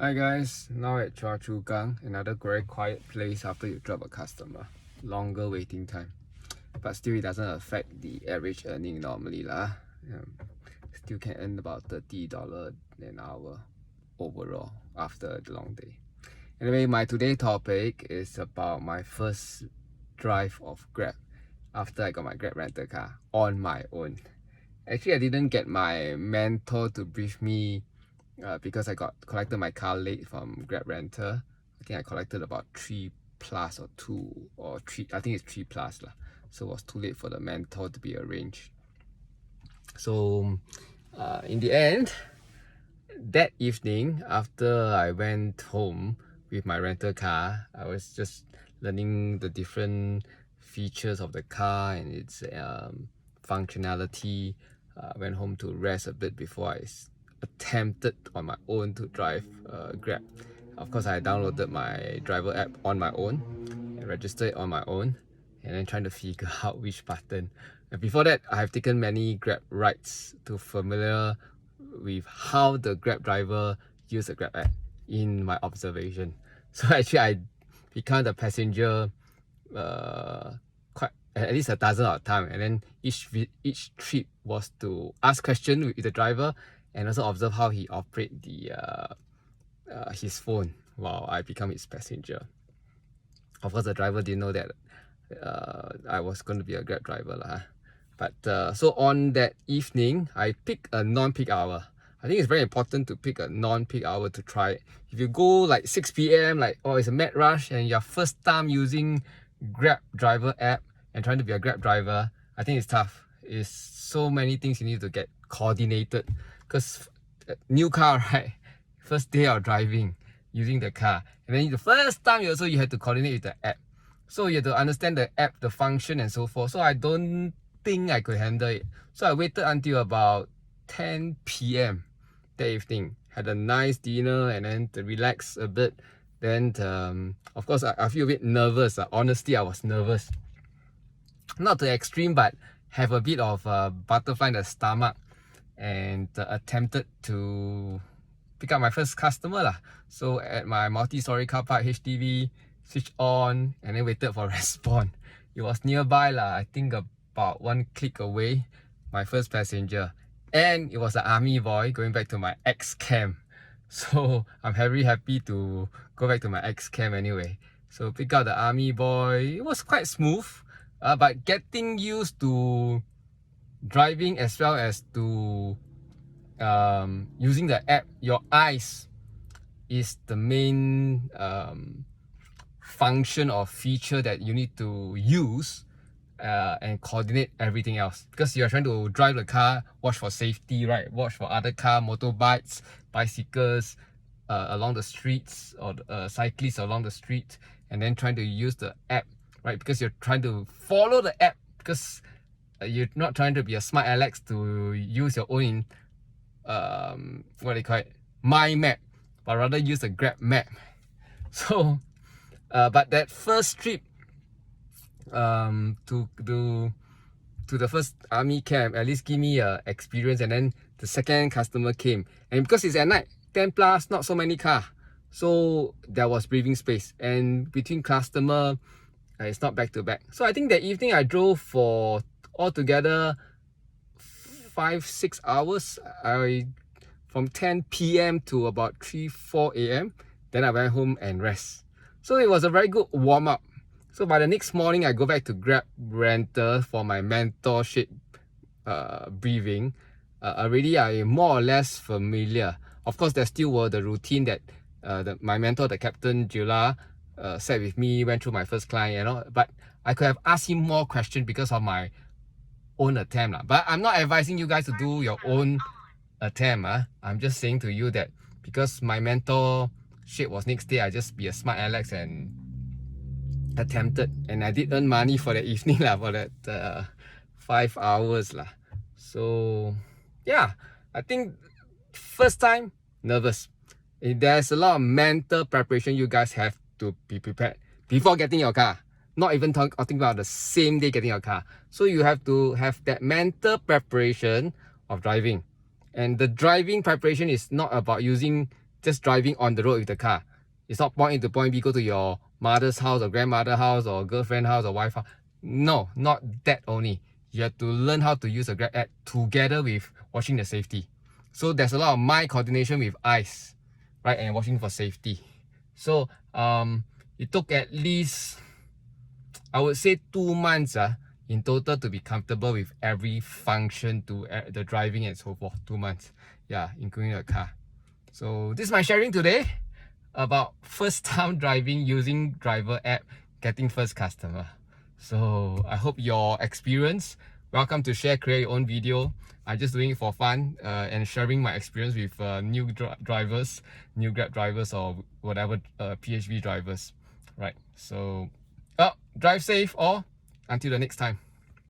Hi guys, now at Chua Chu Kang, another very quiet place after you drop a customer. Longer waiting time. But still it doesn't affect the average earning normally lah. Still can earn about $30 an hour overall after the long day. Anyway, my today topic is about my first drive of Grab after I got my Grab rental car on my own. Actually, I didn't get my mentor to brief me because I collected my car late from Grab Rental. I think I collected about 3 plus or 2 or 3. I think it's 3 plus lah. So it was too late for the mentor to be arranged. So in the end, that evening after I went home with my rental car, I was just learning the different features of the car and its functionality. Went home to rest a bit before I attempted on my own to drive Grab. Of course, I downloaded my driver app on my own and registered on my own, and then trying to figure out which button. And before that, I have taken many Grab rides to familiar with how the Grab driver use the Grab app in my observation. So actually, I become the passenger quite at least a dozen of time, and then each trip was to ask questions with the driver and also observe how he operate the his phone while I become his passenger. Of course, the driver didn't know that I was going to be a Grab driver lah. But so on that evening, I picked a non-peak hour. I think it's very important to pick a non-peak hour to try it. If you go like 6 p.m, like it's a mad rush and your first time using Grab driver app and trying to be a Grab driver, I think it's tough. It's so many things you need to get coordinated because new car, right? First day of driving using the car, and then the first time you have to coordinate with the app. So you have to understand the app, the function and so forth. So I don't think I could handle it. So I waited until about 10 p.m. that evening, had a nice dinner and then to relax a bit. Then of course I feel a bit nervous. Honestly, I was nervous. Not to the extreme, but have a bit of butterfly in the stomach, and attempted to pick up my first customer lah. So at my multi-story car park HDB, switch on and then waited for response. It was nearby lah, I think about 1 click away, my first passenger. And it was an army boy going back to my ex-camp. So I'm very happy to go back to my ex-camp anyway. So pick up the army boy. It was quite smooth, but getting used to driving as well as to using the app, your eyes is the main function or feature that you need to use and coordinate everything else, because you're trying to drive the car, watch for safety, right? Watch for other car, motorbikes, bicycles along the streets, or cyclists along the street, and then trying to use the app, right? Because you're trying to follow the app, because you're not trying to be a smart Alex to use your own what do you call it, my map, but rather use the Grab map. So but that first trip to the first army camp at least give me a experience. And then the second customer came, and because it's at night, 10 plus, not so many car, so there was breathing space, and between customer it's not back to back. So I think that evening I drove for altogether 5-6 hours. From 10 p.m. to about 3-4 a.m. Then I went home and rest. So it was a very good warm-up. So by the next morning, I go back to Grab Rental for my mentorship briefing. Already I'm more or less familiar. Of course, there still were the routine that my mentor, the Captain Jula, sat with me, went through my first client, you know. But I could have asked him more questions because of my own attempt lah. But I'm not advising you guys to do your own attempt. I'm just saying to you that because my mentorship was next day, I just be a smart Alex and attempted, and I did earn money for the evening lah, for that 5 hours lah. So yeah, I think first time nervous. There's a lot of mental preparation you guys have to be prepared before getting your car. Not even talking about the same day getting your car. So you have to have that mental preparation of driving. And the driving preparation is not about using just driving on the road with the car. It's not point A to point B, go to your mother's house or grandmother's house or girlfriend house or wife house. No, not that only. You have to learn how to use a Grab app together with watching the safety. So there's a lot of mind coordination with eyes, right, and watching for safety. So it took at least, I would say, 2 months in total to be comfortable with every function to the driving and so forth. 2 months, yeah, including the car. So this is my sharing today about first time driving using driver app, getting first customer. So I hope your experience. Welcome to share, create your own video. I'm just doing it for fun and sharing my experience with new drivers, new Grab drivers or whatever PHV drivers, right? So drive safe, or until the next time.